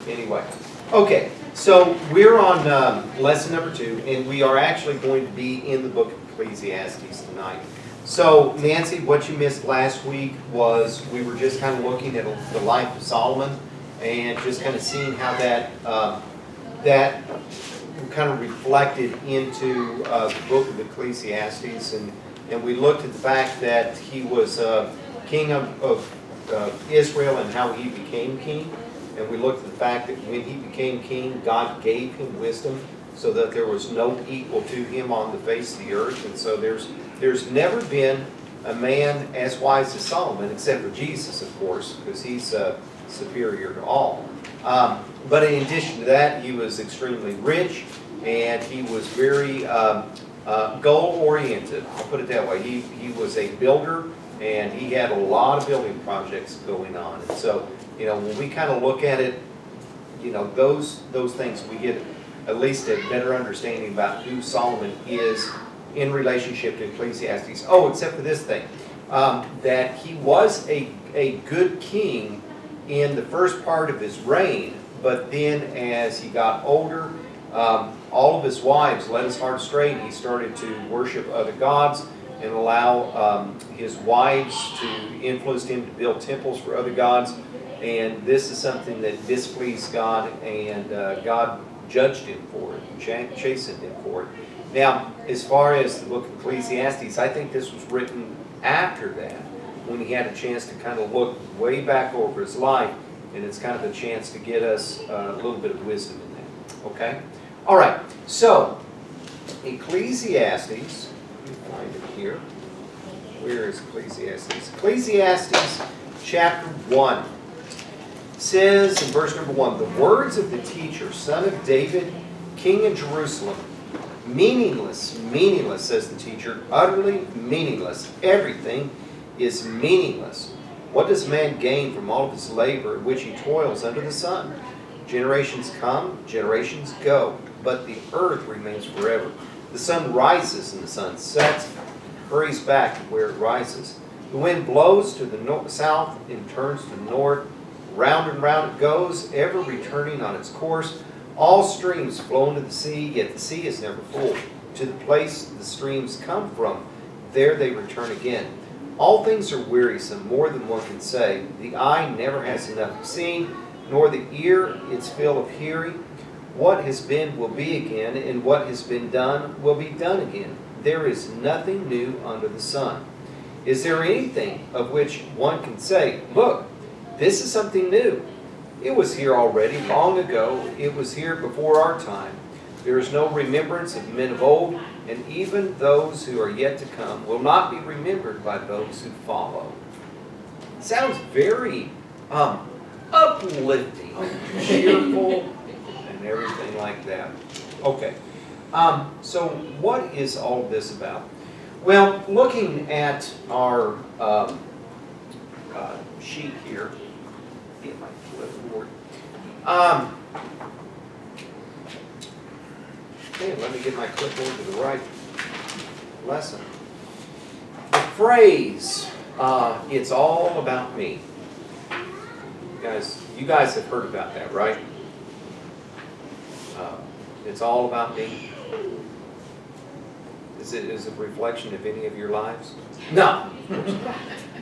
Anyway, okay, so we're on lesson number 2, and we are actually going to be in the book of Ecclesiastes tonight. So, Nancy, what you missed last week was we were just kind of looking at the life of Solomon and just kind of seeing how that kind of reflected into the book of Ecclesiastes, and we looked at the fact that he was king of Israel and how he became king. And we looked at the fact that when he became king, God gave him wisdom so that there was no equal to him on the face of the earth. And so there's never been a man as wise as Solomon, except for Jesus, of course, because he's superior to all. But in addition to that, he was extremely rich, and he was very goal-oriented. I'll put it that way. He was a builder, and he had a lot of building projects going on. And so, when we kind of look at it, those things, we get at least a better understanding about who Solomon is in relationship to Ecclesiastes. Oh, except for this thing, that he was a good king in the first part of his reign, but then as he got older, all of his wives led his heart astray, and he started to worship other gods and allow his wives to influence him to build temples for other gods. And this is something that displeased God, and God judged him for it, and chastened him for it. Now, as far as the book of Ecclesiastes, I think this was written after that, when he had a chance to kind of look way back over his life, and it's kind of a chance to get us a little bit of wisdom in that. Okay? All right, so Ecclesiastes, let me find it here. Where is Ecclesiastes? Ecclesiastes chapter 1. Says in verse number 1, the words of the teacher, son of David, king in Jerusalem, meaningless, meaningless, says the teacher, utterly meaningless. Everything is meaningless. What does man gain from all of his labor at which he toils under the sun? Generations come, generations go, but the earth remains forever. The sun rises and the sun sets, and hurries back to where it rises. The wind blows to the south and turns to the north. Round and round it goes, ever returning on its course. All streams flow into the sea, yet the sea is never full. To the place the streams come from, there they return again. All things are wearisome, more than one can say. The eye never has enough of seeing, nor the ear its fill of hearing. What has been will be again, and what has been done will be done again. There is nothing new under the sun. Is there anything of which one can say, look, this is something new? It was here already long ago. It was here before our time. There is no remembrance of men of old, and even those who are yet to come will not be remembered by those who follow. Sounds very uplifting, cheerful, and everything like that. Okay, so what is all of this about? Well, looking at our sheet here, get my clipboard. Okay, let me get my clipboard to the right lesson. The phrase, it's all about me. You guys have heard about that, right? It's all about me. Is it a reflection of any of your lives? No.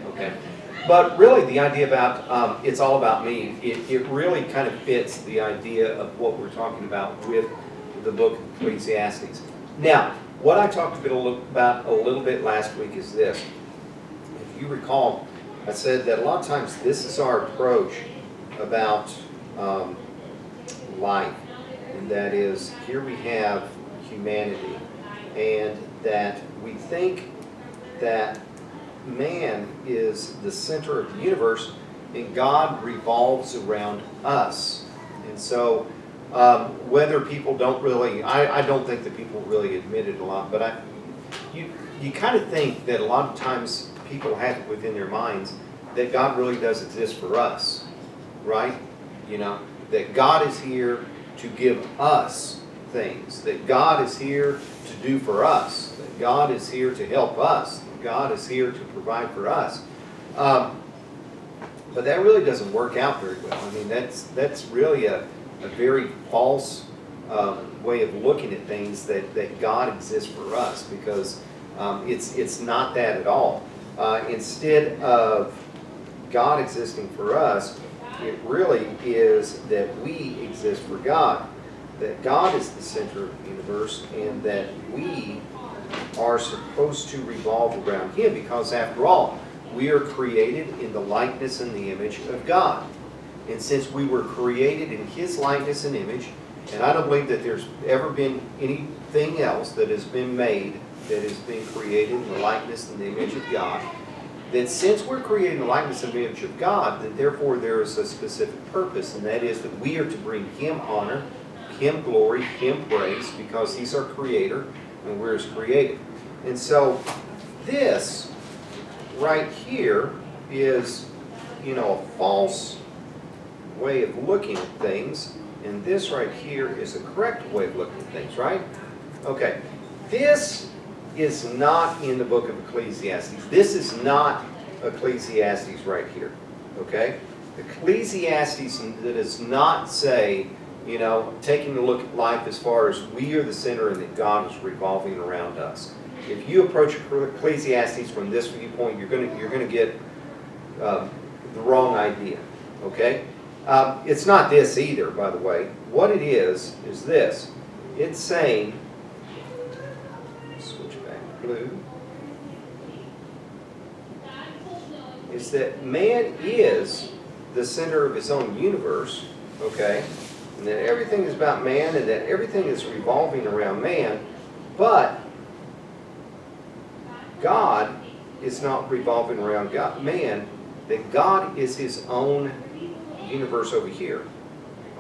Okay. But really the idea about it's all about me, it really kind of fits the idea of what we're talking about with the book of Ecclesiastes. Now, what I talked about a little bit last week is this. If you recall, I said that a lot of times this is our approach about life. And that is, here we have humanity, and that we think that man is the center of the universe and God revolves around us. And so whether people don't really, I don't think that people really admit it a lot, but you kind of think that a lot of times people have it within their minds that God really does exist for us, right? That God is here to give us things, that God is here to do for us, that God is here to help us, that God is here to provide for us. But that really doesn't work out very well. I mean, that's really a very false way of looking at things, that God exists for us, because it's not that at all. Instead of God existing for us, it really is that we exist for God. That God is the center of the universe, and that we are supposed to revolve around Him, because after all, we are created in the likeness and the image of God. And since we were created in His likeness and image, and I don't believe that there's ever been anything else that has been made that has been created in the likeness and the image of God, that since we're created in the likeness and image of God, that therefore there is a specific purpose, and that is that we are to bring Him honor, Him glory, Him praise, because He's our Creator and we're His created. And so this right here is, a false way of looking at things, and this right here is a correct way of looking at things, right? Okay, this is not in the book of Ecclesiastes. This is not Ecclesiastes right here, okay? Ecclesiastes does not say, taking a look at life as far as we are the center and that God is revolving around us. If you approach Ecclesiastes from this viewpoint, you're going to get the wrong idea, okay? It's not this either, by the way. What it is this. It's saying, switch back to blue, is that man is the center of his own universe, okay? And that everything is about man, and that everything is revolving around man, but God is not revolving around man, that God is His own universe over here,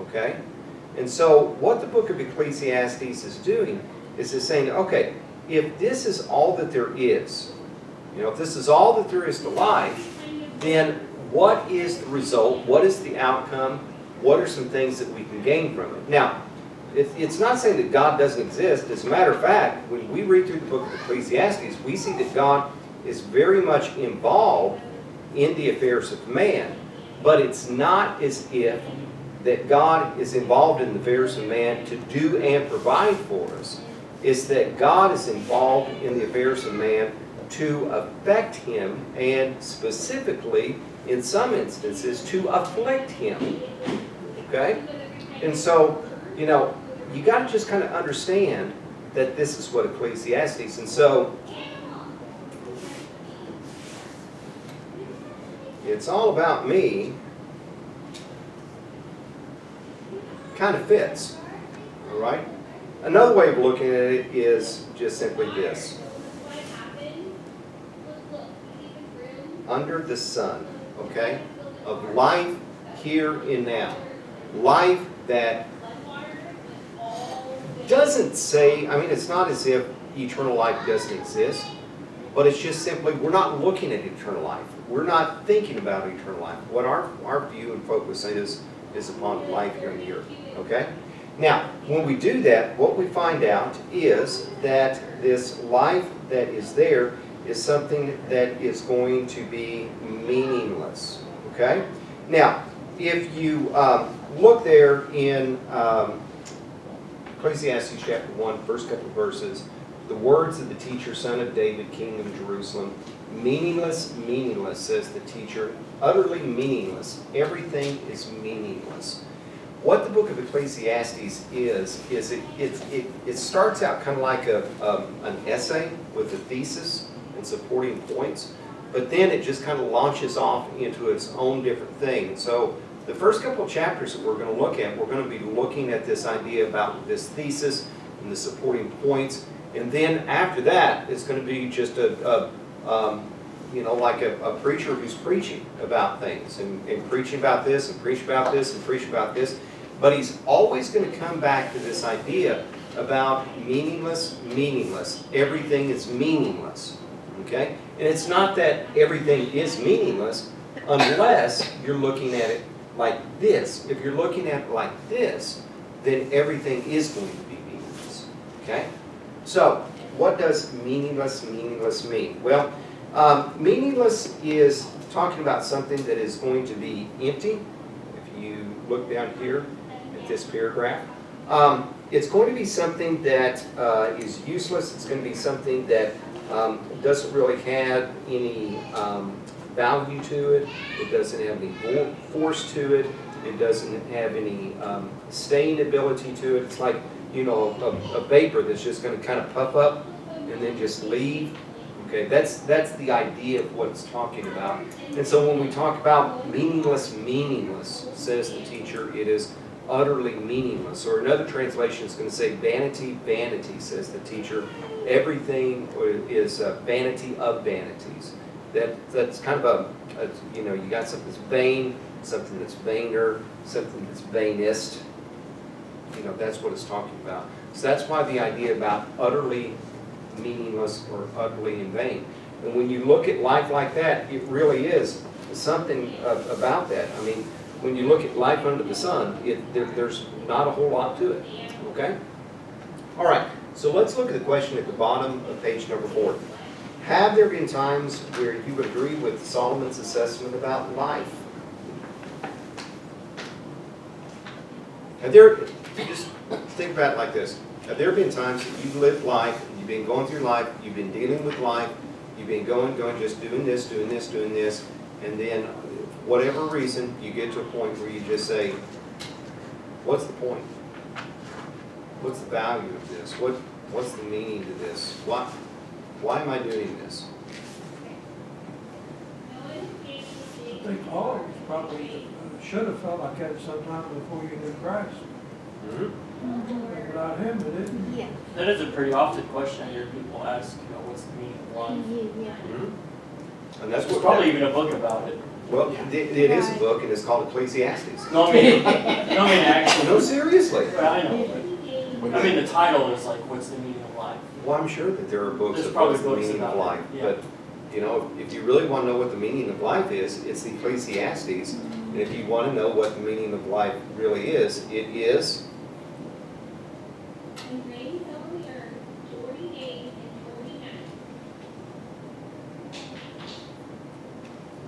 okay? And so what the book of Ecclesiastes is doing is it's saying, okay, if this is all that there is, if this is all that there is to life, then what is the result? What is the outcome? What are some things that we can gain from it? Now, it's not saying that God doesn't exist. As a matter of fact, when we read through the book of Ecclesiastes, we see that God is very much involved in the affairs of man. But it's not as if that God is involved in the affairs of man to do and provide for us. It's that God is involved in the affairs of man to affect him, and specifically, in some instances, to afflict him. Okay? And so, you got to just kind of understand that this is what Ecclesiastes. And so, it's all about me kind of fits. All right? Another way of looking at it is just simply this. Under the sun, okay, of life here and now. Life that doesn't say, it's not as if eternal life doesn't exist, but it's just simply, we're not looking at eternal life. We're not thinking about eternal life. What our view and focus is upon life here on the earth, okay? Now, when we do that, what we find out is that this life that is there is something that is going to be meaningless, okay? Now, if you look there in Ecclesiastes chapter 1, first couple of verses, the words of the teacher, son of David, king of Jerusalem, meaningless, meaningless, says the teacher, utterly meaningless. Everything is meaningless. What the book of Ecclesiastes is it starts out kind of like an essay with a thesis and supporting points, but then it just kind of launches off into its own different thing. So the first couple of chapters that we're going to look at, we're going to be looking at this idea about this thesis and the supporting points, and then after that, it's going to be just like a preacher who's preaching about things and preaching about this and preaching about this and preaching about this. But he's always going to come back to this idea about meaningless, meaningless. Everything is meaningless. Okay? And it's not that everything is meaningless unless you're looking at it like this. If you're looking at it like this, then everything is going to be meaningless. Okay? So, what does meaningless, meaningless mean? Well, Meaningless is talking about something that is going to be empty. If you look down here at this paragraph, it's going to be something that is useless. It's going to be something that doesn't really have any value to it. It doesn't have any force to it. It doesn't have any staying ability to it. It's like, you know, a vapor that's just going to kind of puff up and then just leave. Okay, that's the idea of what it's talking about. And so when we talk about meaningless, says the teacher, it is utterly meaningless. Or another translation is going to say vanity, says the teacher. Everything is vanity of vanities. That's kind of you know, you got something that's vain, something that's vainer, something that's vainest. You know, that's what it's talking about. So that's why the idea about utterly meaningless or utterly in vain. And when you look at life like that, it really is something about that. I mean, when you look at life under the sun, there's not a whole lot to it. Okay? All right, so let's look at the question at the bottom of page number 4. Have there been times where you would agree with Solomon's assessment about life? Have there, just think about it like this. Have there been times that you've lived life, you've been going through life, you've been dealing with life, you've been going, just doing this, and then, for whatever reason, you get to a point where you just say, what's the point? What's the value of this? What's the meaning to this? Why am I doing this? I think all of us probably should have felt like that sometime before you knew Christ. Mm-hmm. Without him, it didn't. Yeah. That is a pretty often question I hear people ask, you know, what's the meaning of life? Yeah. Mm-hmm. And that's There's what probably even a book about it. Well, it is a book, and it's called Ecclesiastes. No, I mean actually. No, seriously. Well, I know, but I mean the title is like, what's the meaning of life? Well, I'm sure that there are books There's of probably what's the books meaning of about life, it, yeah. but you know, if you really want to know what the meaning of life is, it's the Ecclesiastes. And if you want to know what the meaning of life really is, it is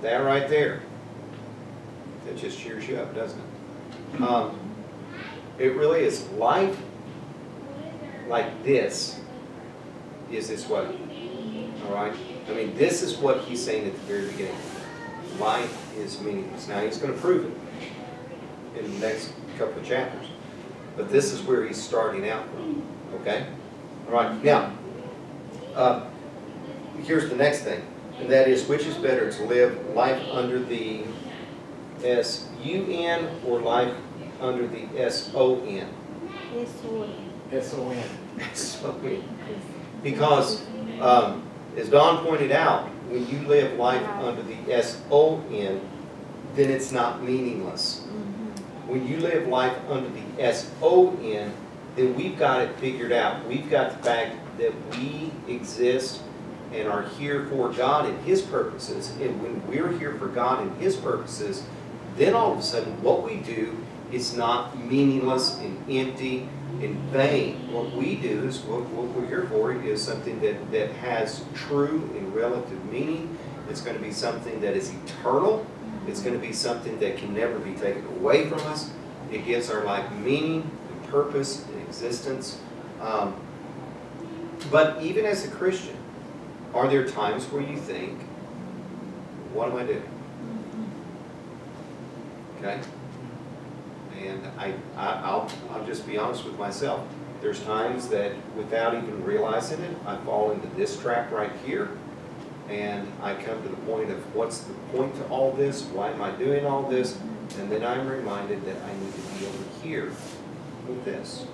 that right there. That just cheers you up, doesn't it? It really is life like this is this way. All right? I mean, this is what he's saying at the very beginning. Life is meaningless. Now, he's going to prove it in the next couple of chapters. But this is where he's starting out from. Okay? All right. Now, here's the next thing. And that is, which is better, to live life under the S-U-N or life under the S-O-N? S-O-N. S-O-N. Because, as Don pointed out, when you live life under the S-O-N, then it's not meaningless. When you live life under the S-O-N, then we've got it figured out. We've got the fact that we exist and are here for God and His purposes. And when we're here for God and His purposes, then all of a sudden what we do is not meaningless and empty and vain. What we do is, what we're here for is something that has true and relative meaning. It's going to be something that is eternal. It's going to be something that can never be taken away from us. It gives our life meaning and purpose and existence. But even as a Christian, are there times where you think, what am I doing? Okay? And I'll just be honest with myself. There's times that without even realizing it, I fall into this trap right here. And I come to the point of what's the point to all this? Why am I doing all this? And then I'm reminded that I need to be over here with this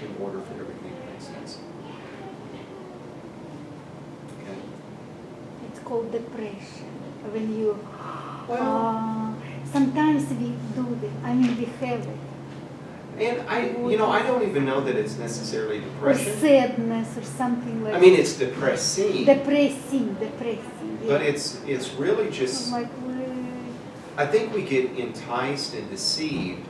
in order for everything to make sense. Okay? It's called depression. When you, sometimes we do that. I mean, we have it. And I don't even know that it's necessarily Or depression. sadness or something like I mean, it's depressing. depressing. But Yeah. it's really just, Like, I think we get enticed and deceived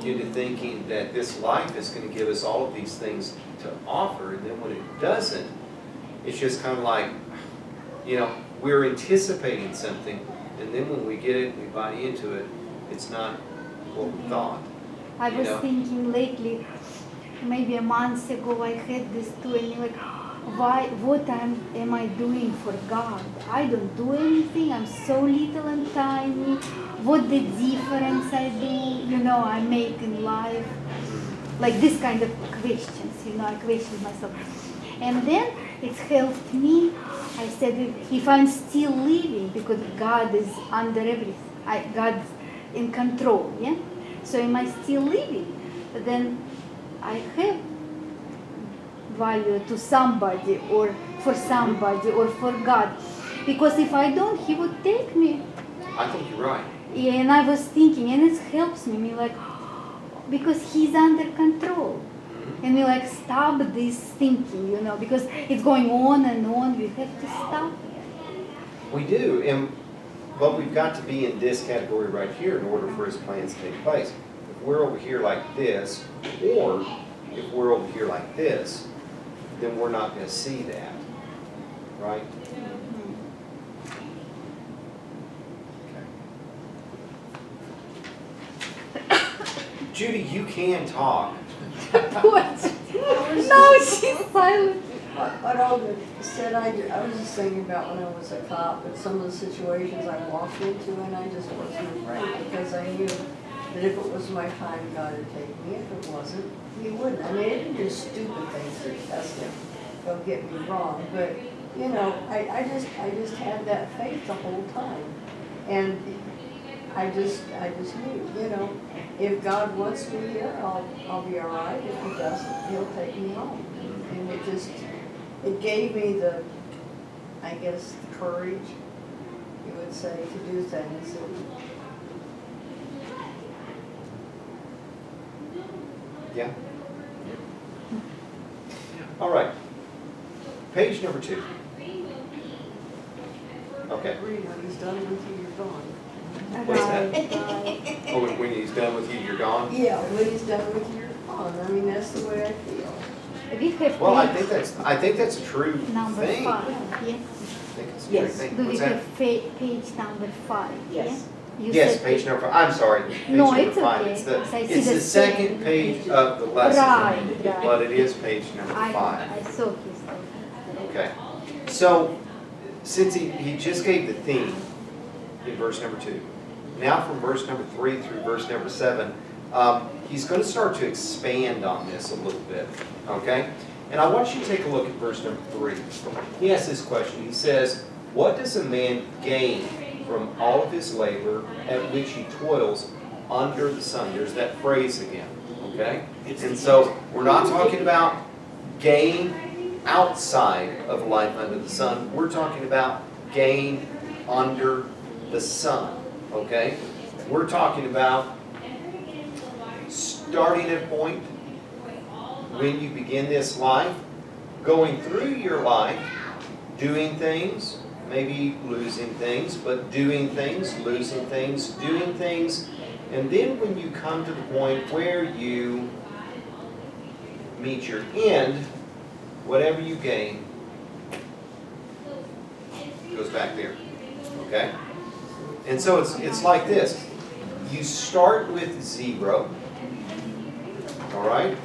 into thinking that this life is going to give us all of these things to offer, and then when it doesn't, it's just kind of like, we're anticipating something, and then when we get it, we buy into it, it's not what we thought. I You was know? thinking lately, maybe a month ago, I had this too, and you're like, what am I doing for God? I don't do anything. I'm so little and tiny. What the difference I do? I make in life. Like this kind of questions. I question myself. And then it helped me. I said, if I'm still living, because God is under everything, God's in control, yeah? So am I still living? Then I have value to somebody or for somebody or for God. Because if I don't, He would take me. I think you're right. Yeah, and I was thinking, and it helps me like, because He's under control. And we like stop this thinking, because it's going on and on. We have to stop. We do, but we've got to be in this category right here in order for His plans to take place. If we're over here like this, or if we're over here like this, then we're not going to see that, right? Okay. Judy, you can talk. What? No, she's silent. What Olga said, I was just thinking about when I was a cop and some of the situations I walked into, and I just wasn't afraid because I knew that if it was my time, God would take me. If it wasn't, He wouldn't. I mean, I didn't do stupid things to test Him. Don't get me wrong, but I just had that faith the whole time, and I just knew, if God wants me here, I'll be all right. If He doesn't, He'll take me home. And it gave me the courage, you would say, to do things. Yeah? All right. Page number 2. Okay. When He's done with you, you're gone. What's that? Right. Oh, when He's done with you, you're gone? Yeah, when He's done with you, you're gone. I mean, that's the way I feel. We have Well, I page think that's a true number thing. 5. Yeah. I think it's a Yes. true thing. Do we What's that? have page number 5? Yes. Yeah? You Yes, said page number 5. I'm sorry. Page No, number it's 5. okay. It's Because I see it's the the second same. page of the lesson. Right. But it is page number 5. I saw his thing. Okay. So, since he just gave the theme in verse number 2, now from verse number 3 through verse number 7, he's going to start to expand on this a little bit. Okay? And I want you to take a look at verse number 3. He asks this question. He says, "What does a man gain from all of his labor at which he toils under the sun?" There's that phrase again. Okay? And so, we're not talking about gain outside of life under the sun. We're talking about gain under the sun. Okay? We're talking about starting at a point when you begin this life, going through your life, doing things, maybe losing things, but doing things, losing things, doing things, and then when you come to the point where you meet your end, whatever you gain goes back there. Okay? And so it's like this. You start with 0. All right?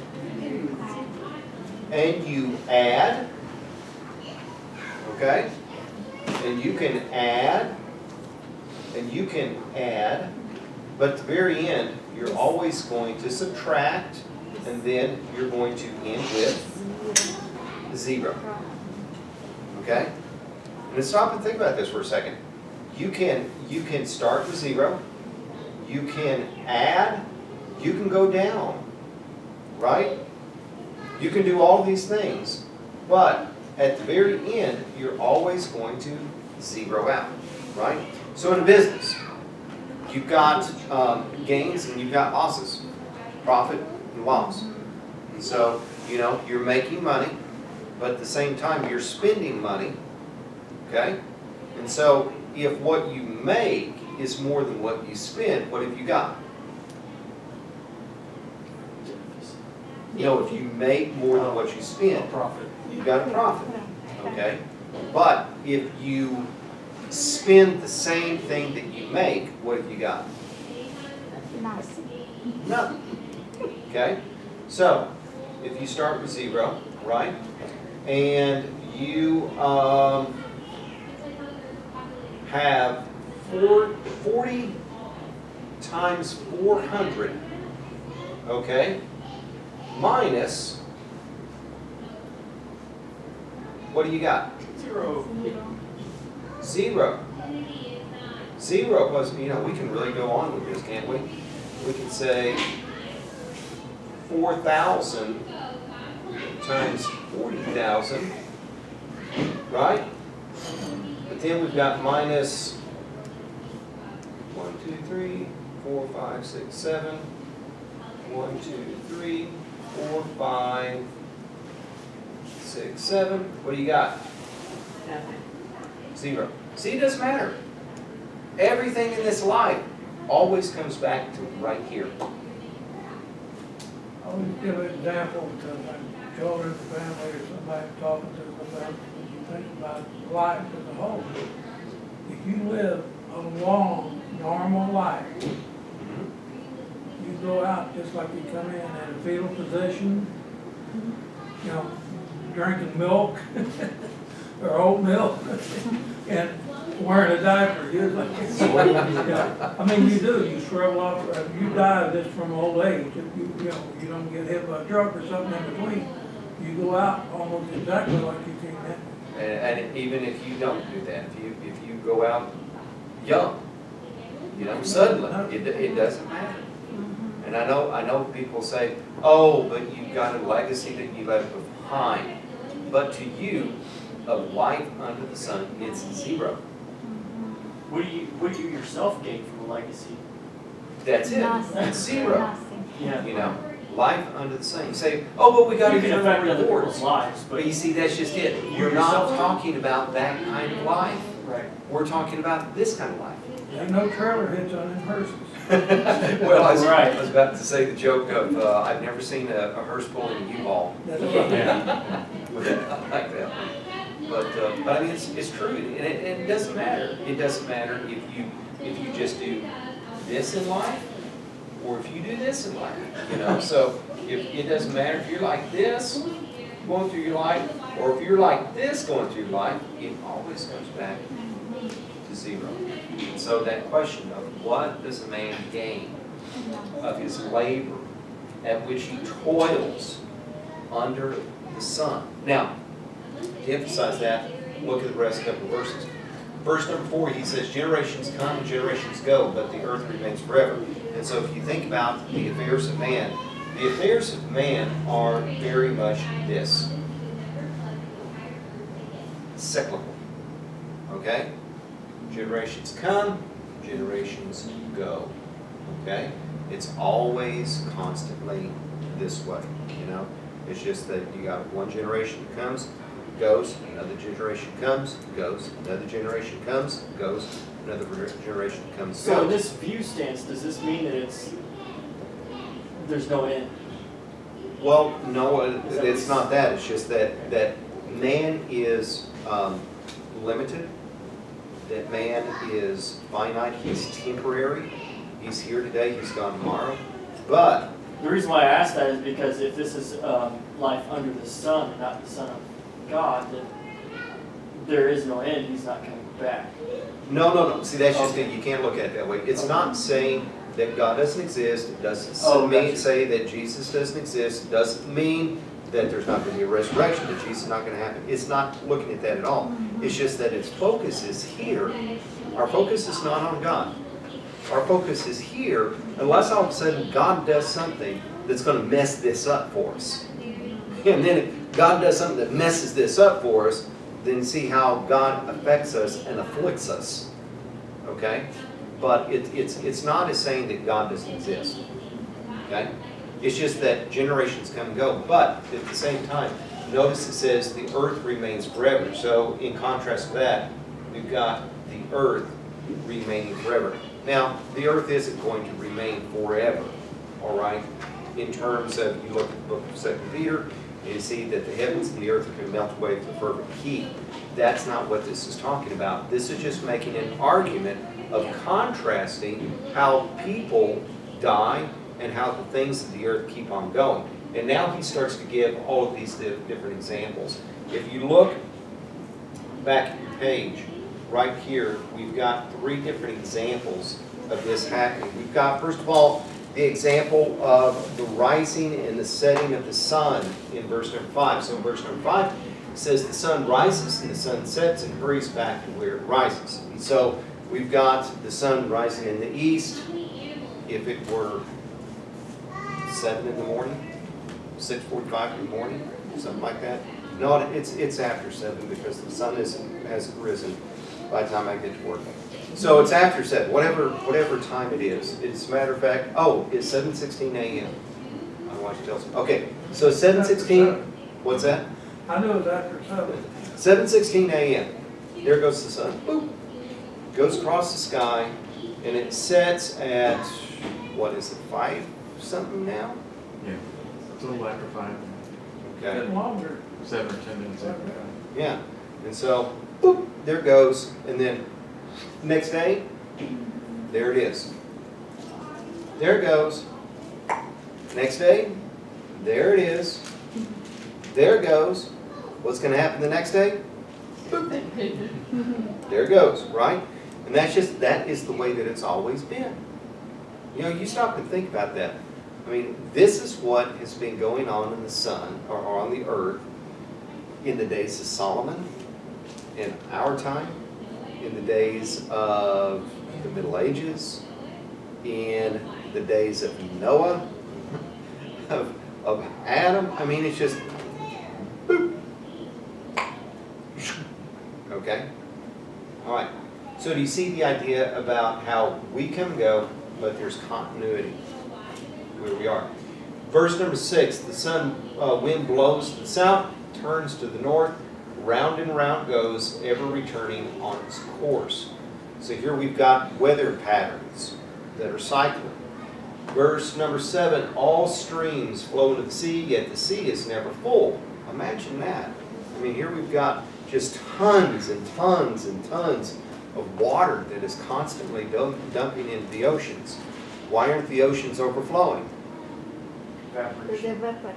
And you add. Okay? And you can add. And you can add. But at the very end, you're always going to subtract. And then you're going to end with 0. Okay? And let's stop and think about this for a second. You can start with 0. You can add. You can go down. Right? You can do all these things. But at the very end, you're always going to 0 out. Right? So in a business, you've got gains and you've got losses. Profit and loss. And so, you're making money, but at the same time, you're spending money. Okay? And so, if what you make is more than what you spend, what have you got? If you make more than what you spend, Profit. you've got a profit. Okay? But if you spend the same thing that you make, what have you got? Nothing. Nothing. Okay? So, if you start with 0, right? And you have 40 times 400, okay? Minus, what do you got? 0. 0. 0 plus, we can really go on with this, can't we? We can say 4,000 times 40,000, right? But then we've got minus 1, 2, 3, 4, 5, 6, 7. 1, 2, 3, 4, 5, 6, 7. What do you got? 0. See, it doesn't matter. Everything in this life always comes back to right here. I always give an example to my children, family, or somebody talking to them about, when you think about life as a whole. If you live a long, normal life, you go out just like you come in at a fetal position, drinking milk or oatmeal and wearing a diaper. You do. You shrivel up. You die just from old age. If you don't get hit by a truck or something in between. You go out almost exactly like you came in. And even if you don't do that, if you go out young, suddenly, it doesn't matter. And I know people say, oh, but you've got a legacy that you left behind. But to you, of life under the sun, it's 0. What do you yourself gain from a legacy? That's it. Nothing. It's 0. Nothing. Yeah. Life under the sun. You say, oh, but we got to You can get affect other rewards. people's lives, But you see, that's just it. You We're not yourself- talking about that kind of life. Right. We're talking about this kind of life. Ain't no trailer hitch on them hearses. Well, I Right. was about to say the joke of, I've never seen a hearse pulling a U-Haul. That's With that, like that. But I mean, it's true, and it doesn't matter. It doesn't matter if you just do this in life, or if you do this in life, So it doesn't matter if you're like this going through your life, or if you're like this going through your life. It always comes back to 0. And so that question of what does a man gain of his labor at which he toils under the sun? Now, to emphasize that, look at the rest couple of verses. Verse number 4, he says, generations come and generations go, but the earth remains forever. And so if you think about the affairs of man are very much this. Cyclical. Okay? Generations come, generations go. Okay? It's always constantly this way, It's just that you got one generation that comes, goes, another generation comes, goes, another generation comes, goes, another generation comes, So in goes. this view stance, does this mean that there's no end? Well, no, it's not that. It's just that man is limited, that man is finite, he's temporary, he's here today, he's gone tomorrow. But The reason why I asked that is because if this is life under the sun, not the Son of God, then there is no end. He's not coming back. no. See, that's just it. You can't look at it that way. It's not saying that God doesn't exist. It doesn't gotcha. say that Jesus doesn't exist. It doesn't mean that there's not going to be a resurrection, that Jesus is not going to happen. It's not looking at that at all. It's just that its focus is here. Our focus is not on God. Our focus is here, unless all of a sudden God does something that's going to mess this up for us. And then if God does something that messes this up for us, then see how God affects us and afflicts us. Okay? But it's not as saying that God doesn't exist. Okay? It's just that generations come and go. But at the same time, notice it says the earth remains forever. So in contrast to that, we've got the earth remaining forever. Now, the earth isn't going to remain forever, all right? In terms of, you look at the book of 2 Peter, You see that the heavens and the earth are going to melt away with a fervent heat. That's not what this is talking about. This is just making an argument of contrasting how people die and how the things of the earth keep on going. And now he starts to give all of these different examples. If you look back at your page, right here, we've got 3 different examples of this happening. We've got, first of all, the example of the rising and the setting of the sun in verse number 5. So in verse number 5, it says the sun rises and the sun sets and hurries back to where it rises. And so we've got the sun rising in the east. If it were 7 in the morning, 6:45 in the morning, something like that. No, it's after 7 because the sun hasn't risen by the time I get to work. So it's after 7, whatever time it is. As a matter of fact, it's 7:16 a.m. I watch it tells me. Okay, so 7:16. What's that? I knew it was after 7. 7:16 a.m. There goes the sun. Boop. Goes across the sky, and it sets at, what is it, 5 something now? Yeah, it's a little after 5. Getting Okay. longer. 7 or 10 minutes after 5. Yeah. And so, boop, there it goes. And then next day, there it is. There it goes. Next day, there it is. There it goes. What's going to happen the next day? Boop. There it goes, right? And that is the way that it's always been. You know, you stop and think about that. I mean, this is what has been going on in the sun, or on the earth, in the days of Solomon, in our time, in the days of the Middle Ages, in the days of Noah, of Adam. I mean, it's just, boop. Okay? All right. So do you see the idea about how we come and go, but there's continuity where we are? Verse number 6, the sun, wind blows to the south, turns to the north, round and round goes, ever returning on its course. So here we've got weather patterns that are cycling. Verse number 7, all streams flow into the sea, yet the sea is never full. Imagine that. I mean, here we've got just tons and tons and tons of water that is constantly dumping into the oceans. Why aren't the oceans overflowing? Because evaporate.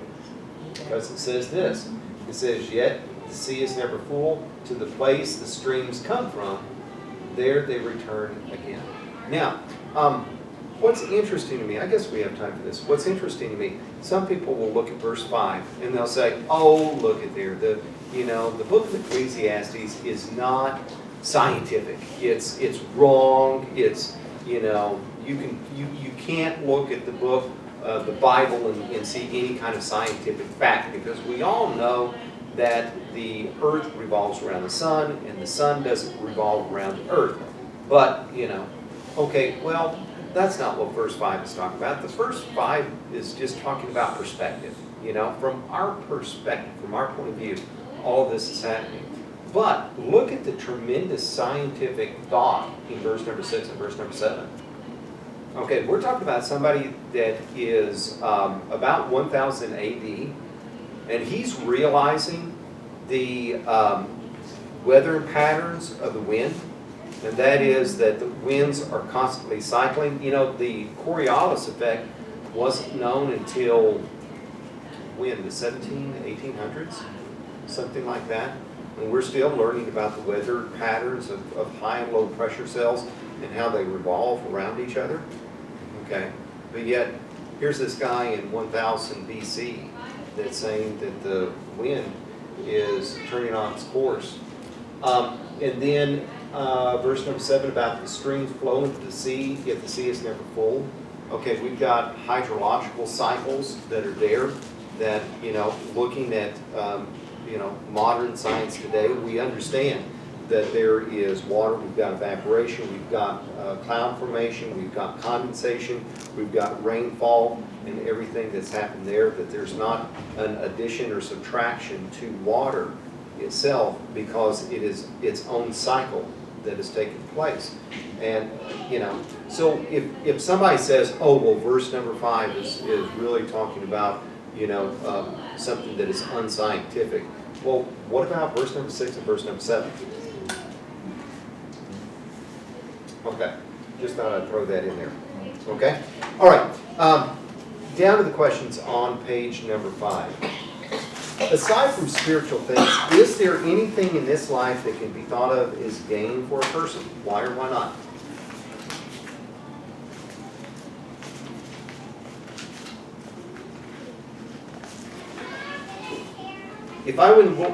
Because it says this. It says, yet the sea is never full. To the place the streams come from, there they return again. Now, what's interesting to me, I guess we have time for this. What's interesting to me, some people will look at verse 5 and they'll say, oh, look at there. The book of Ecclesiastes is not scientific. It's wrong. It's, you can't look at the book, the Bible, and see any kind of scientific fact, because we all know that the earth revolves around the sun and the sun doesn't revolve around the earth. But, okay, well, that's not what verse 5 is talking about. The verse 5 is just talking about perspective. From our perspective, from our point of view, all of this is happening. But look at the tremendous scientific thought in verse number 6 and verse number 7. Okay, we're talking about somebody that is about 1000 AD, and he's realizing the weather patterns of the wind, and that is that the winds are constantly cycling. The Coriolis effect wasn't known until when, the 1800s, something like that. And we're still learning about the weather patterns of high and low pressure cells and how they revolve around each other. Okay, but yet here's this guy in 1000 BC that's saying that the wind is turning on its course. And then verse number 7 about the streams flow into the sea, yet the sea is never full. Okay, we've got hydrological cycles that are there that, looking at, modern science today, we understand that there is water, we've got evaporation, we've got cloud formation, we've got condensation, we've got rainfall, and everything that's happened there, that there's not an addition or subtraction to water itself, because it is its own cycle that is taking place. And, so if somebody says, oh, well, verse number 5 is really talking about something that is unscientific. Well, what about verse number 6 and verse number 7? Okay, just thought I'd throw that in there. Okay? All right, down to the questions on page number 5. Aside from spiritual things, is there anything in this life that can be thought of as gain for a person? Why or why not? If I win the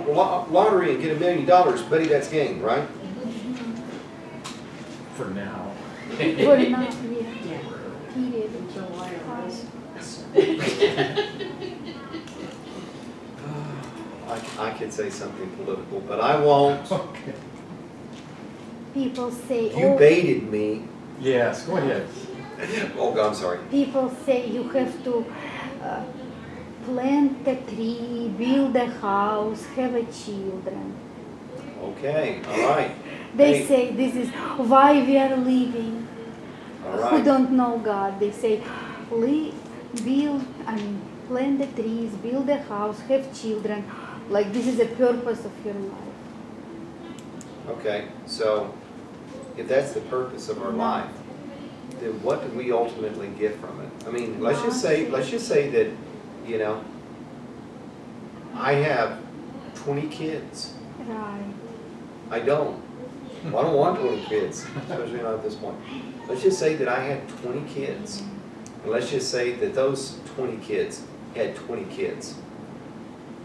lottery and get $1 million, buddy, that's gain, right? For now. For now, yeah. Period. Until later, I could say something political, but I won't. Okay. People say, You baited me. Yes, go ahead. Oh, God, I'm sorry. people say you have to plant a tree, build a house, have a children. Okay, all right. They Hey. say this is why we are living. All Who right. don't know God, they say, plant the trees, build a house, have children. Like this is the purpose of your life. Okay, so if that's the purpose of our life, then what do we ultimately get from it? I mean, let's just say that, I have 20 kids. Right. I don't. Well, I don't want 20 kids, especially not at this point. Let's just say that I had 20 kids. And let's just say that those 20 kids had 20 kids.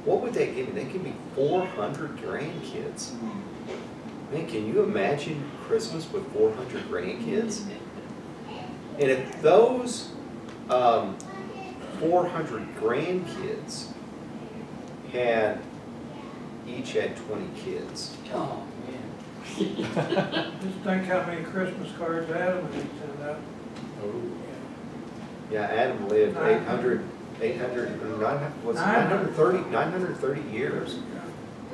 What would they give me? They give me 400 grandkids. Man, can you imagine Christmas with 400 grandkids? And if those 400 grandkids each had 20 kids. Oh, man. Just think how many Christmas cards Adam would send out. Oh. Yeah, Adam lived 930 years.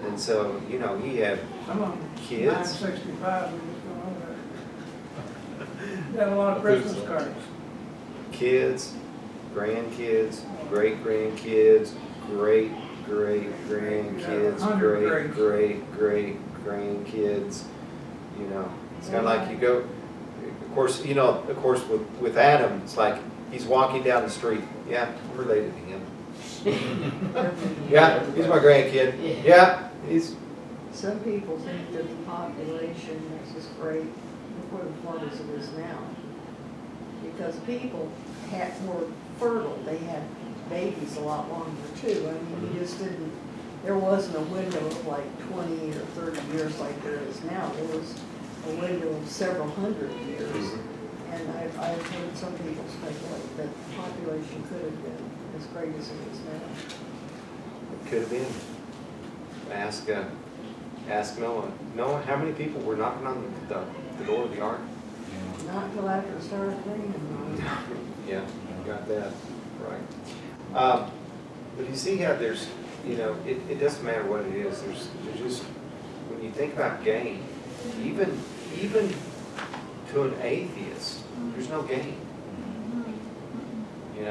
And so, he had Some of them, Kids. 965, we just go over there. Got a lot of Christmas cards. kids, grandkids, great-grandkids, great-great-grandkids, 100 great-great-great-grandkids. It's kind of like you go, of course, with Adam, it's like he's walking down the street. Yeah, I'm related to him. Yeah, he's my grandkid. Yeah, he's, Some people think that the population is as great before the flood as it is now. Because people were fertile, they had babies a lot longer too. I mean, you just didn't, there wasn't a window of like 20 or 30 years like there is now. There was a window of several hundred years. And I've heard some people speculate that the population could have been as great as it is now. it could have been. Ask Noah. Noah, how many people were knocking on the door of the ark? Not until after it started raining. Yeah, got that, right. But you see how there's, it doesn't matter what it is, there's just, when you think about gain, even to an atheist, there's no gain. You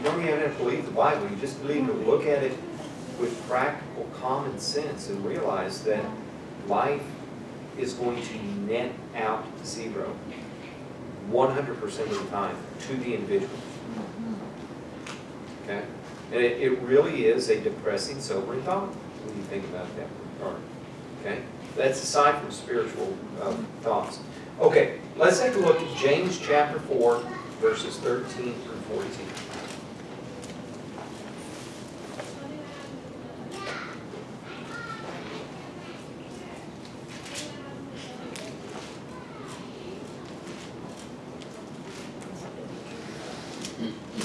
don't even have to believe the Bible, you just believe to look at it with practical common sense and realize that life is going to net out zero 100% of the time to the individual. Okay? And it really is a depressing, sobering thought when you think about that part. Okay? That's aside from spiritual thoughts. Okay, let's take a look at James chapter 4, verses 13 through 14.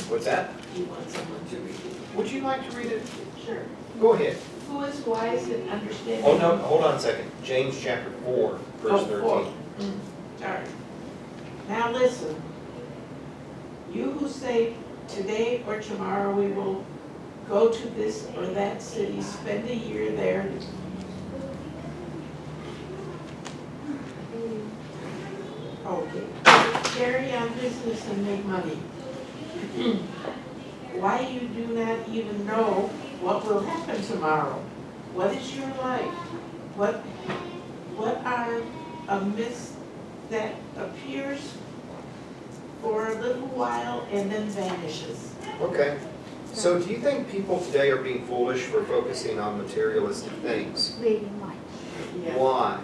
What's that? You want someone to read it? Would you like to read it? Sure. Go ahead. Who is wise and understanding? Oh, no, hold on a second. James chapter 4, verse 13. All right. Now listen. You who say, today or tomorrow we will go to this or that city, spend a year there. Okay. Carry on business and make money. why you do not even know what will happen tomorrow. What is your life? What are a mist that appears for a little while and then vanishes? Okay. So do you think people today are being foolish for focusing on materialistic things? Very much. Yeah. Why?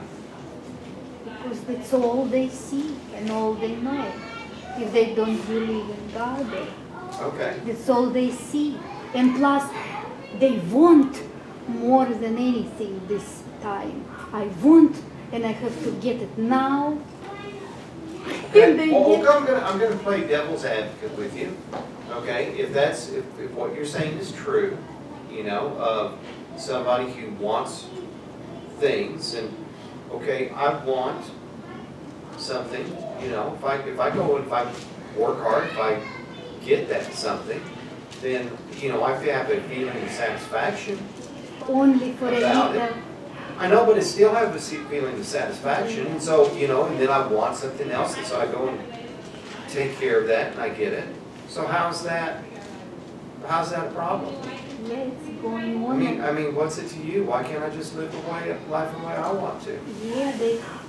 Because that's all they see and all they know. If they don't believe in God, Okay. that's all they see. And plus, they want more than anything this time. I want, and I have to get it now. And they Well, get I'm gonna play devil's advocate with you. Okay, if what you're saying is true, you know, of somebody who wants things, and okay, I want something, you know, if I go and if I work hard, if I get that something, then, you know, I have a feeling of satisfaction. only for a About it. little. I know, but I still have a feeling of satisfaction, and so, you know, and then I want something else, and so I go and take care of that, and I get it. So how's that a problem? Yeah, it's going I on. mean, what's it to you? Why can't I just live life the way I want to? Yeah,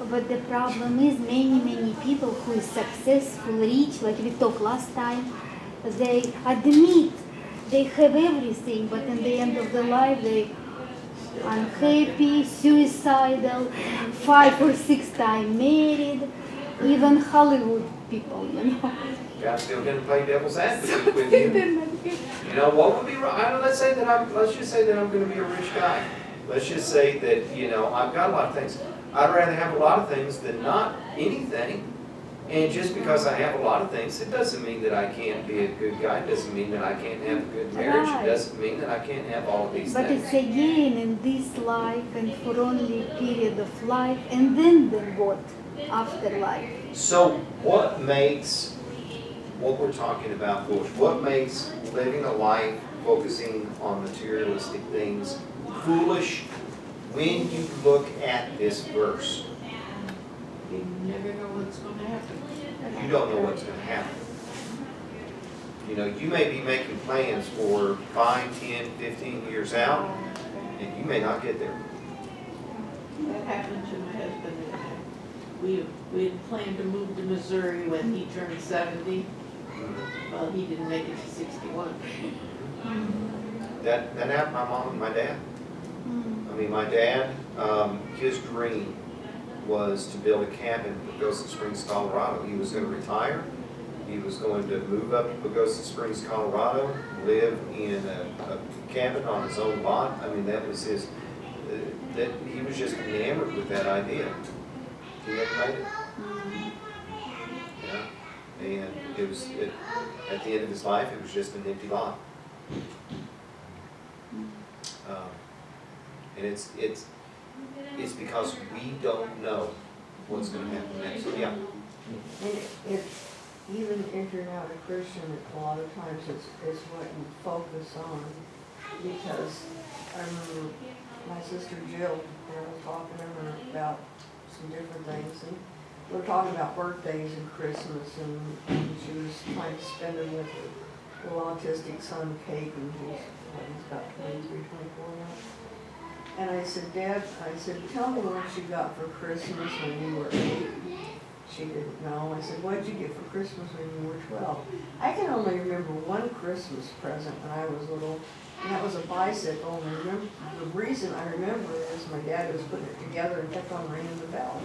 but the problem is many people who is successful, rich, like we talked last time, they admit they have everything, but in the end of the life they unhappy, suicidal, 5 or 6 times married, even Hollywood people, you know. Yeah, I'm still gonna play devil's advocate with you. You know, what would be wrong? Let's just say that I'm gonna be a rich guy. Let's just say that, you know, I've got a lot of things. I'd rather have a lot of things than not anything. And just because I have a lot of things, it doesn't mean that I can't be a good guy. It doesn't mean that I can't have a good marriage. Right. It doesn't mean that I can't have all of these But things. it's again in this life and for only a period of life, and then what after life? So what makes what we're talking about foolish? What makes living a life focusing on materialistic things foolish when you look at this verse? You never know what's going to happen. You don't know what's going to happen. You know, you may be making plans for 5, 10, 15 years out, and you may not get there. That happened to my husband and I. We had planned to move to Missouri when he turned 70. Well, he didn't make it to 61. That happened to my mom and my dad. I mean, my dad, his dream was to build a cabin in Pagosa Springs, Colorado. He was going to retire. He was going to move up to Pagosa Springs, Colorado, live in a cabin on his own lot. I mean, that was his, that he was just enamored with that idea. He never made it. Yeah. And at the end of his life, it was just an empty lot. And it's because we don't know what's going to happen next. So, yeah. And it's, even if you're not a Christian, a lot of times it's what you focus on. Because I remember my sister Jill, and I was talking to her about some different things, and we were talking about birthdays and Christmas, and she was trying to spend them with her little autistic son, Caden, who's about 23, 24 now. And I said, Dad, tell me what you got for Christmas when you were 8. She didn't know. I said, what did you get for Christmas when you were 12? I can only remember one Christmas present when I was little, and that was a bicycle. And the reason I remember is my dad was putting it together and kept on ringing the bell.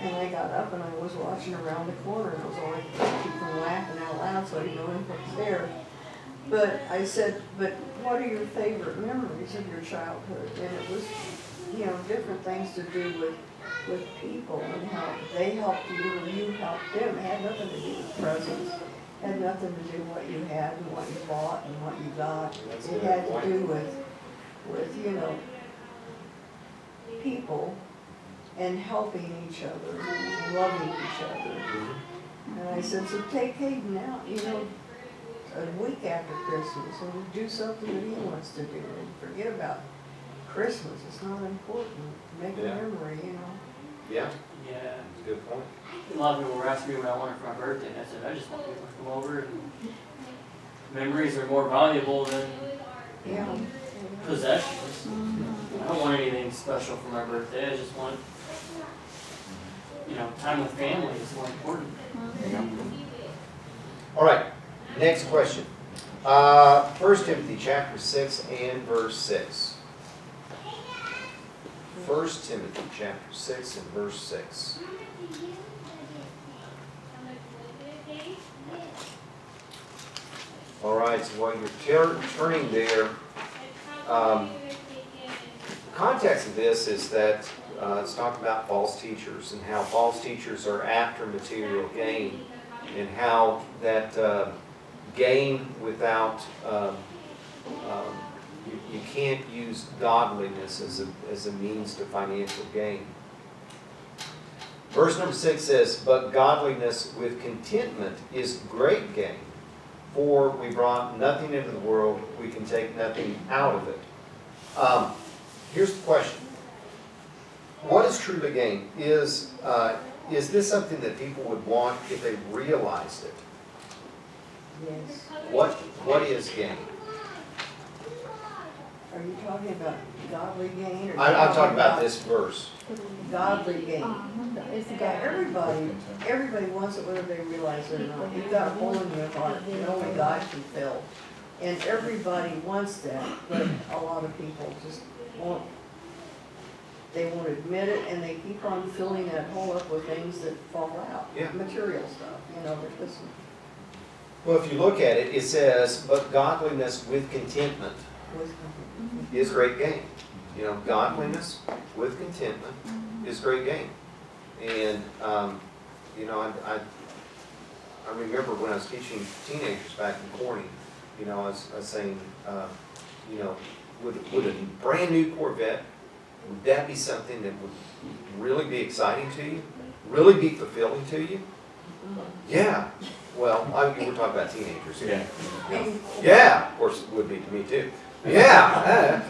And I got up and I was watching around the corner, and I was all like, keep from laughing out loud so I didn't know what was there. But I said, but what are your favorite memories of your childhood? And it was, you know, different things to do with people and how they helped you and you helped them. It had nothing to do with presents. It had nothing to do with what you had and what you bought and what you got. It had to do with, you know, people and helping each other and loving each other. And I said, so take Hayden out, you know, a week after Christmas and do something that he wants to do and forget about Christmas. It's not important. Make a memory, you know. Yeah, Yeah. that's a good point. A lot of people were asking me what I wanted for my birthday, and I said, I just want people to come over and Memories are more valuable than Yeah. possessions. I don't want anything special for my birthday. I just want, time with family is more important. All right, next question. 1 Timothy chapter 6 and verse 6. 1 Timothy chapter 6 and verse 6. All right, so while you're turning there, the context of this is that it's talking about false teachers and how false teachers are after material gain, and how that gain without, you can't use godliness as a means to financial gain. Verse number 6 says, "But godliness with contentment is great gain. For we brought nothing into the world, we can take nothing out of it." Here's the question. What is truly gain? Is this something that people would want if they realized it? Yes. What is gain? Are you talking about godly gain or? I'm talking about this verse. Godly gain. It's Yeah, everybody wants it whether they realize it or not. You've got a hole in your heart that only God can fill. And everybody wants that, but a lot of people just won't admit it, and they keep on filling that hole up with things that fall out. Yeah. Material stuff, they're just, Well, if you look at it, it says, "But godliness with contentment is great gain." Godliness with contentment is great gain. And, I remember when I was teaching teenagers back in Corning, I was saying, would a brand new Corvette, would that be something that would really be exciting to you? Really be fulfilling to you? Yeah. Well, we're talking about teenagers here. Yeah, of course it would be to me too. Yeah,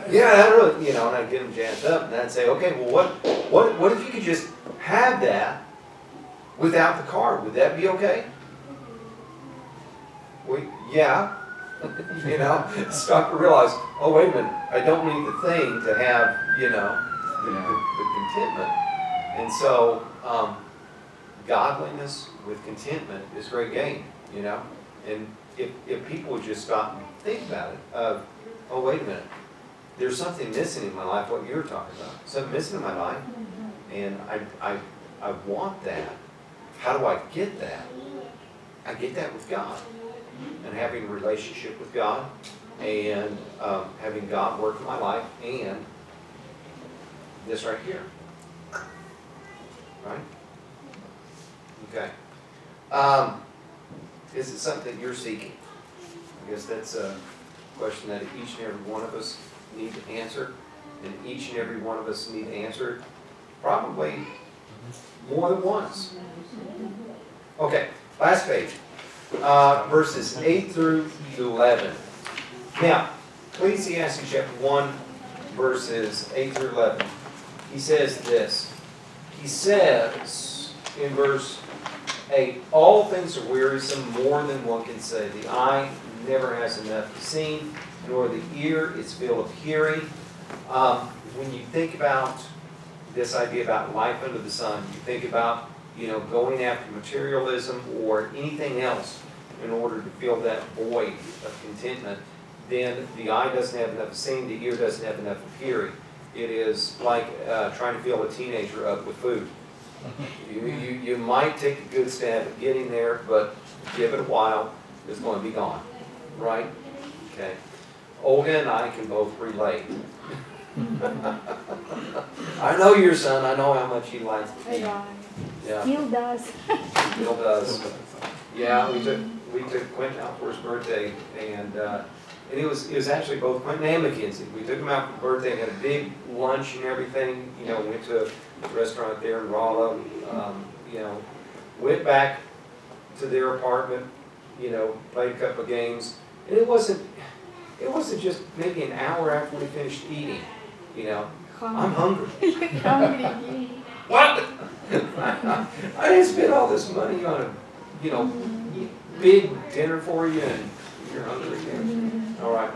that really, and I'd get them jazzed up, and I'd say, okay, well, what if you could just have that without the car? Would that be okay? Well, yeah. Stop to realize, oh, wait a minute, I don't need the thing to have, the contentment. And so, godliness with contentment is great gain, And if people would just stop and think about it, oh, wait a minute, there's something missing in my life, what you're talking about. Something missing in my life, and I want that. How do I get that? I get that with God. And having a relationship with God, and having God work in my life, and this right here. Right? Okay. Is it something that you're seeking? I guess that's a question that each and every one of us need to answer, and each and every one of us need to answer it probably more than once. Okay, last page. Verses 8 through 11. Now, Ecclesiastes chapter 1, verses 8 through 11. He says this. He says in verse 8, "All things are wearisome, more than one can say. The eye never has enough to see, nor the ear is filled of hearing." When you think about this idea about life under the sun, you think about going after materialism or anything else in order to fill that void of contentment, then the eye doesn't have enough of seeing, the ear doesn't have enough of hearing. It is like trying to fill a teenager up with food. You might take a good stab at getting there, but give it a while, it's going to be gone. Right? Okay. Olga and I can both relate. I know your son, I know how much he likes to eat. Yeah. Still does. Still does. Yeah, we took Quentin out for his birthday, and it was actually both Quentin and Mackenzie. We took him out for birthday and had a big lunch and everything. Went to a restaurant there in Rolla. Went back to their apartment. Played a couple of games, and it wasn't just maybe an hour after we finished eating. I'm hungry. Hungry. What? I didn't spend all this money on a big dinner for you, and You're hungry again? All right.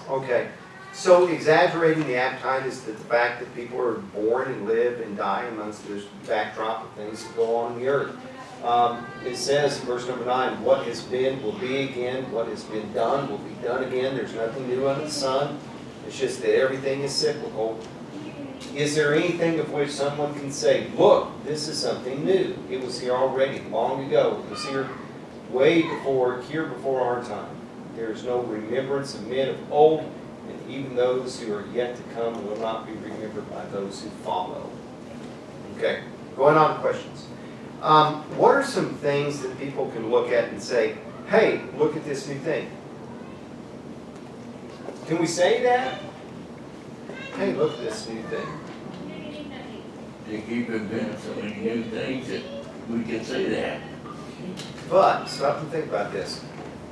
Okay. So exaggerating the appetite is the fact that people are born and live and die amongst this backdrop of things that go on in the earth. It says, verse number 9, what has been will be again, what has been done will be done again. There's nothing new under the sun. It's just that everything is cyclical. Is there anything of which someone can say, look, this is something new? It was here already, long ago. It was here way before, here before our time. There is no remembrance of men of old, and even those who are yet to come will not be remembered by those who follow. Okay, going on to questions. What are some things that people can look at and say, hey, look at this new thing? Can we say that? Hey, look at this new thing. They keep inventing so many new things that we can say that. But, stop and think about this.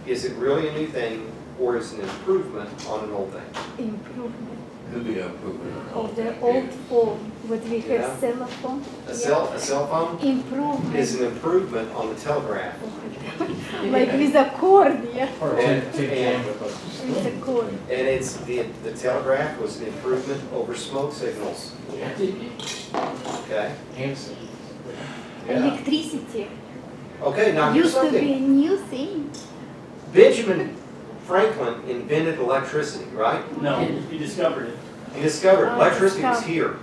Is it really a new thing, or is it an improvement on an old thing? Improvement Could be improvement. of the old phone, what we Yeah. have cell phone. A cell phone Improvement. is an improvement on the telegraph. Like with a cord, yeah. Or And- tin can with With a cord. And it's the telegraph was an improvement over smoke signals. Okay? Hanson. Yeah. Electricity. Okay, now here's Used to something. be a new thing. Benjamin Franklin invented electricity, right? No, he discovered it. He discovered Oh, electricity was discovered. here.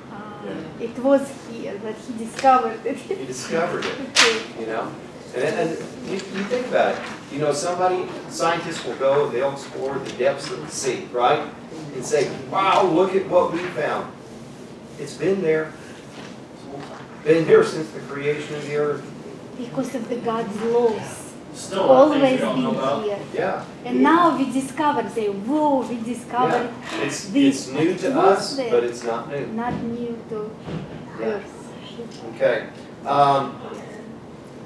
It was here, but he discovered it. He discovered it, Okay. you know? And you think about it. You know, scientists will go, they'll explore the depths of the sea, right? And say, wow, look at what we found. It's been there. Been here since the creation of the earth. Because of the God's laws. Still a lot of things Always we don't know been about. here. Yeah. And now we discovered, say, whoa, we discovered Yeah. It's this. new But to it was us, there. but it's not new. Not new to Yeah. earth. Okay.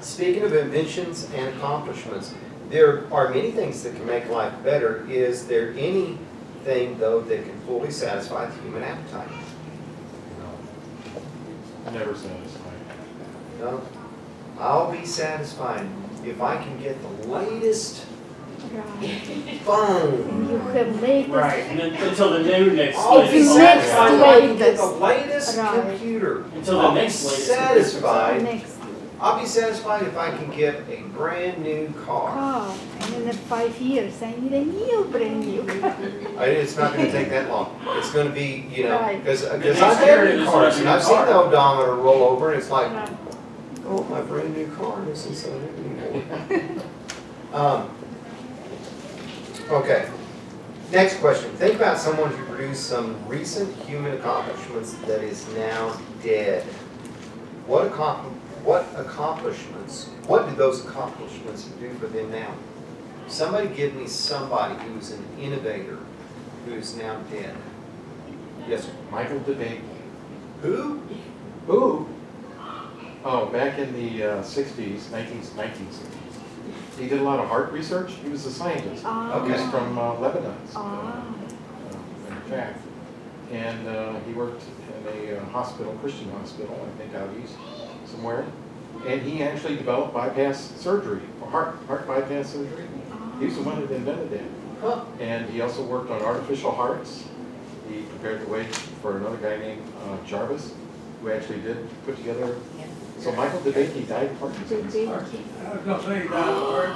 Speaking of inventions and accomplishments, there are many things that can make life better. Is there anything, though, that can fully satisfy the human appetite? Never satisfied. No? I'll be satisfied if I can get the latest Right. phone. And you have latest. Right, and then until the new next I'll be It's latest. next satisfied if I can get the latest. latest Right. computer. Until the I'll be next latest. satisfied. Next I'll be satisfied if I can get a brand new car. car. And in 5 years, I need a new, brand new car. It's not gonna take that long. It's gonna be, you know, Right. because next I've year had it new is cars, a and new I've seen car. the odometer roll over, and it's like, Right. oh, my brand new car isn't so new anymore. Okay. Next question. Think about someone who produced some recent human accomplishments that is now dead. What accomplishments, what did those accomplishments do for them now? Somebody give me somebody who's an innovator who is now dead. Yes, sir. Michael DeBake. Who? Who? Oh, back in the 60s, 1960s. He did a lot of heart research. He was a scientist. Ah. He was from Lebanon, Ah. in fact. And he worked in a hospital, Christian hospital, I think out east somewhere. And he actually developed bypass surgery, or heart bypass surgery. He was the one that invented that. Huh. And he also worked on artificial hearts. He prepared the way for another guy named Jarvis, who actually did put together. So Michael DeBakey died of Parkinson's. DeBakey. I was gonna say, that word,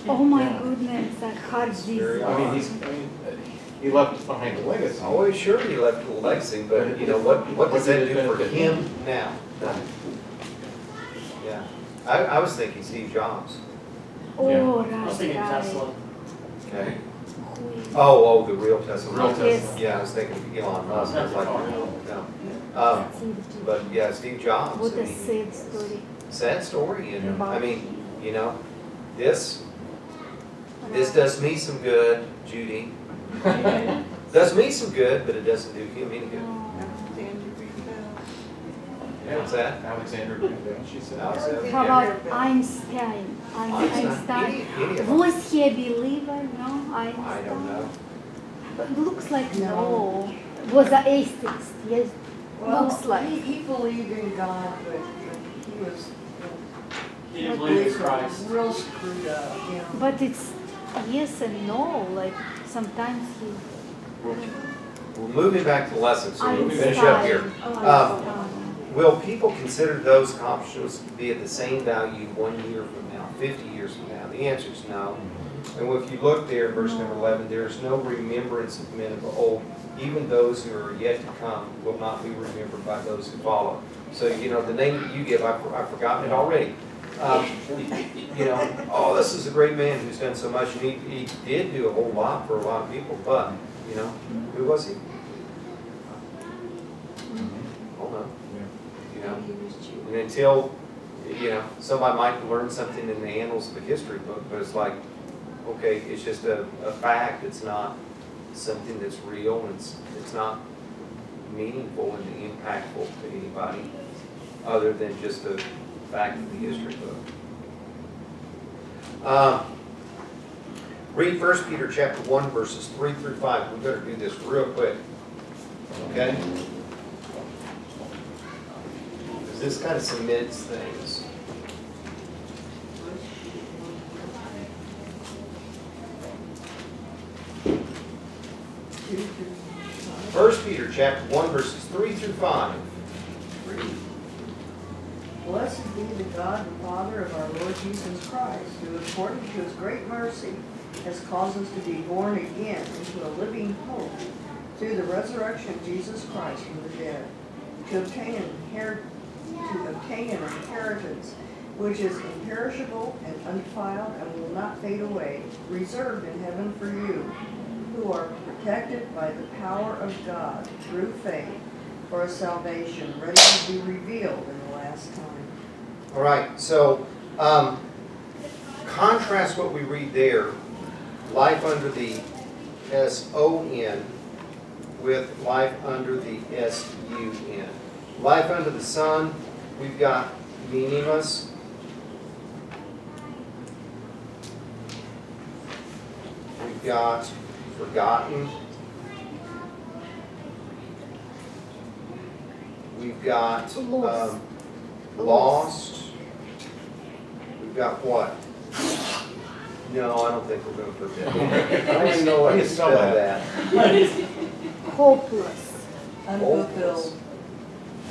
Oh my Yeah. goodness, that heart disease. I mean, he left behind a legacy. Oh, sure, he left a legacy, but you know, what does that do for him now? Nothing. Yeah. I was thinking Steve Jobs. Oh, Yeah. I was right, thinking right. Tesla. Okay. Who is- Oh, the real Tesla. Real Tesla. Yes. Yeah, I was thinking Elon Musk. I was like, no. Steve Jobs. But yeah, Steve Jobs. What I a mean, sad story. sad story, and About I mean, you know, this does me some good, Judy. Does me some good, but it doesn't do him any good. What's that? Alexander Graham Bell, she said. Alexander. How about Einstein? Einstein. Any of them. Was he a believer? No, Einstein. I don't know. But looks like No. no. Was an atheist, yes. Looks Well, like. he believed in God, but he was He didn't believe in Christ. real screwed up, you know. But it's yes and no. Like sometimes he. We're moving back to the lesson, so we'll finish up Einstein. here. Will people consider those accomplishments to be at the same value 1 year from now, 50 years from now? The answer is no. And if you look there, verse number 11, there is no remembrance of men of old. Even those who are yet to come will not be remembered by those who follow. So, the name that you give, I've forgotten it already. Oh, this is a great man who's done so much, and he did do a whole lot for a lot of people, but, who was he? Hold on. And until, somebody might learn something in the annals of a history book, but it's like, okay, it's just a fact. It's not something that's real. It's not meaningful and impactful to anybody other than just a fact of the history book. Read 1 Peter chapter 1, verses 3 through 5. We better do this real quick. Okay? Because this kind of cements things. First Peter chapter 1, verses 3 through 5. Blessed be the God and Father of our Lord Jesus Christ, who according to his great mercy has caused us to be born again into a living hope through the resurrection of Jesus Christ from the dead, to obtain an inheritance which is imperishable and undefiled and will not fade away, reserved in heaven for you, who are protected by the power of God through faith for a salvation ready to be revealed in the last time. All right, so contrast what we read there, life under the S-O-N, with life under the S-U-N. Life under the sun, we've got meaningless. We've got forgotten. We've got lost. We've got what? No, I don't think we're going to put that. I don't even know how to spell that. Hopeless. Unfulfilled.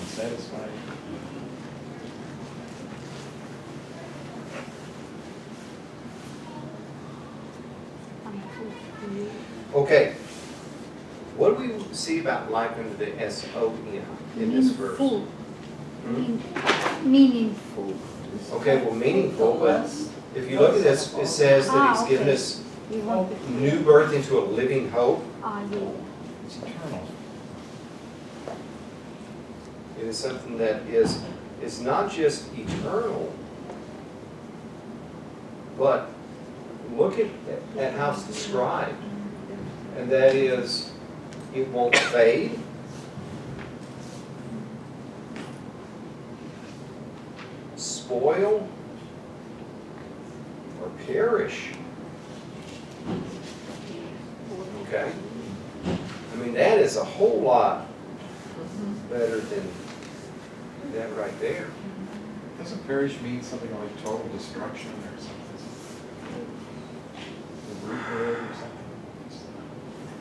Unsatisfied. Okay. What do we see about life under the S-O-N in this verse? Meaningful. Okay, well, meaningful, but if you look at this, it says that he's given us new birth into a living hope. Yeah. It's eternal. It is something that is not just eternal, but look at how it's described. And that is, it won't fade. Spoil or perish. Okay? I mean, that is a whole lot better than that right there. Doesn't perish mean something like total destruction or something? The root word or something?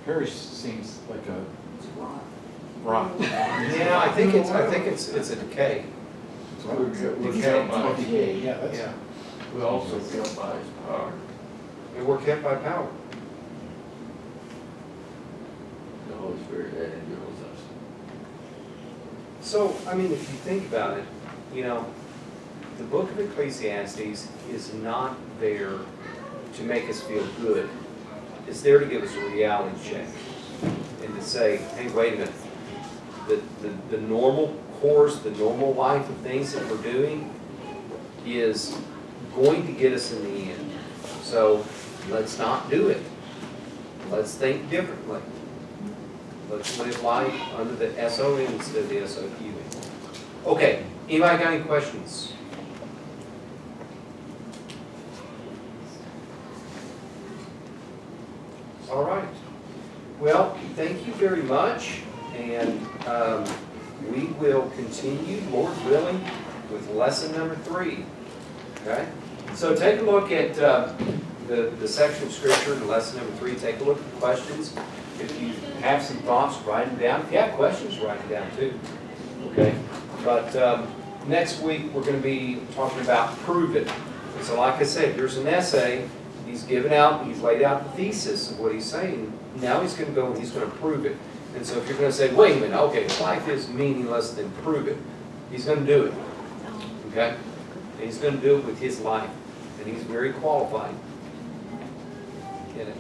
Perish seems like a rot. Yeah, I think it's a decay. Decay. Yeah, that's. Yeah. We also kept by his power. And we're kept by power. The Holy Spirit that indwells us. So, I mean, if you think about it, the book of Ecclesiastes is not there to make us feel good. It's there to give us a reality check and to say, hey, wait a minute. The normal course, the normal life of things that we're doing is going to get us in the end. So let's not do it. Let's think differently. Let's live life under the S-O-N instead of the S-O-U-N. Okay, anybody got any questions? All right. Well, thank you very much, and we will continue, Lord willing, with lesson number 3. Okay? So take a look at the section of scripture in lesson number 3, take a look at the questions. If you have some thoughts, write them down. If you have questions, write them down too. Okay? But next week, we're going to be talking about prove it. So like I said, here's an essay. He's given out, he's laid out the thesis of what he's saying. Now he's going to go and he's going to prove it. And so if you're going to say, wait a minute, okay, life is meaningless, then prove it. He's going to do it. Okay? And he's going to do it with his life. And he's very qualified in it.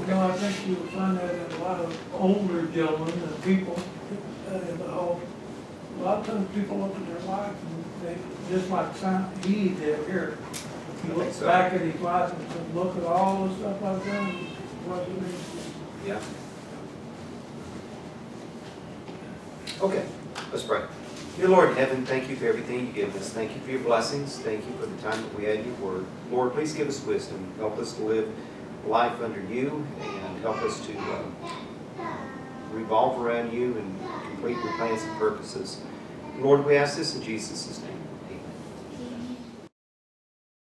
No, I think you'll find that in a lot of older gentlemen and people in the whole. A lot of times people look at their life and they, just like he did here. He I think looks so. back at his life and says, look at all the stuff I've done, and what it means. Yeah. Okay, let's pray. Dear Lord in heaven, thank you for everything you give us. Thank you for your blessings. Thank you for the time that we had in your word. Lord, please give us wisdom. Help us to live life under you and help us to revolve around you and complete your plans and purposes. Lord, we ask this in Jesus' name.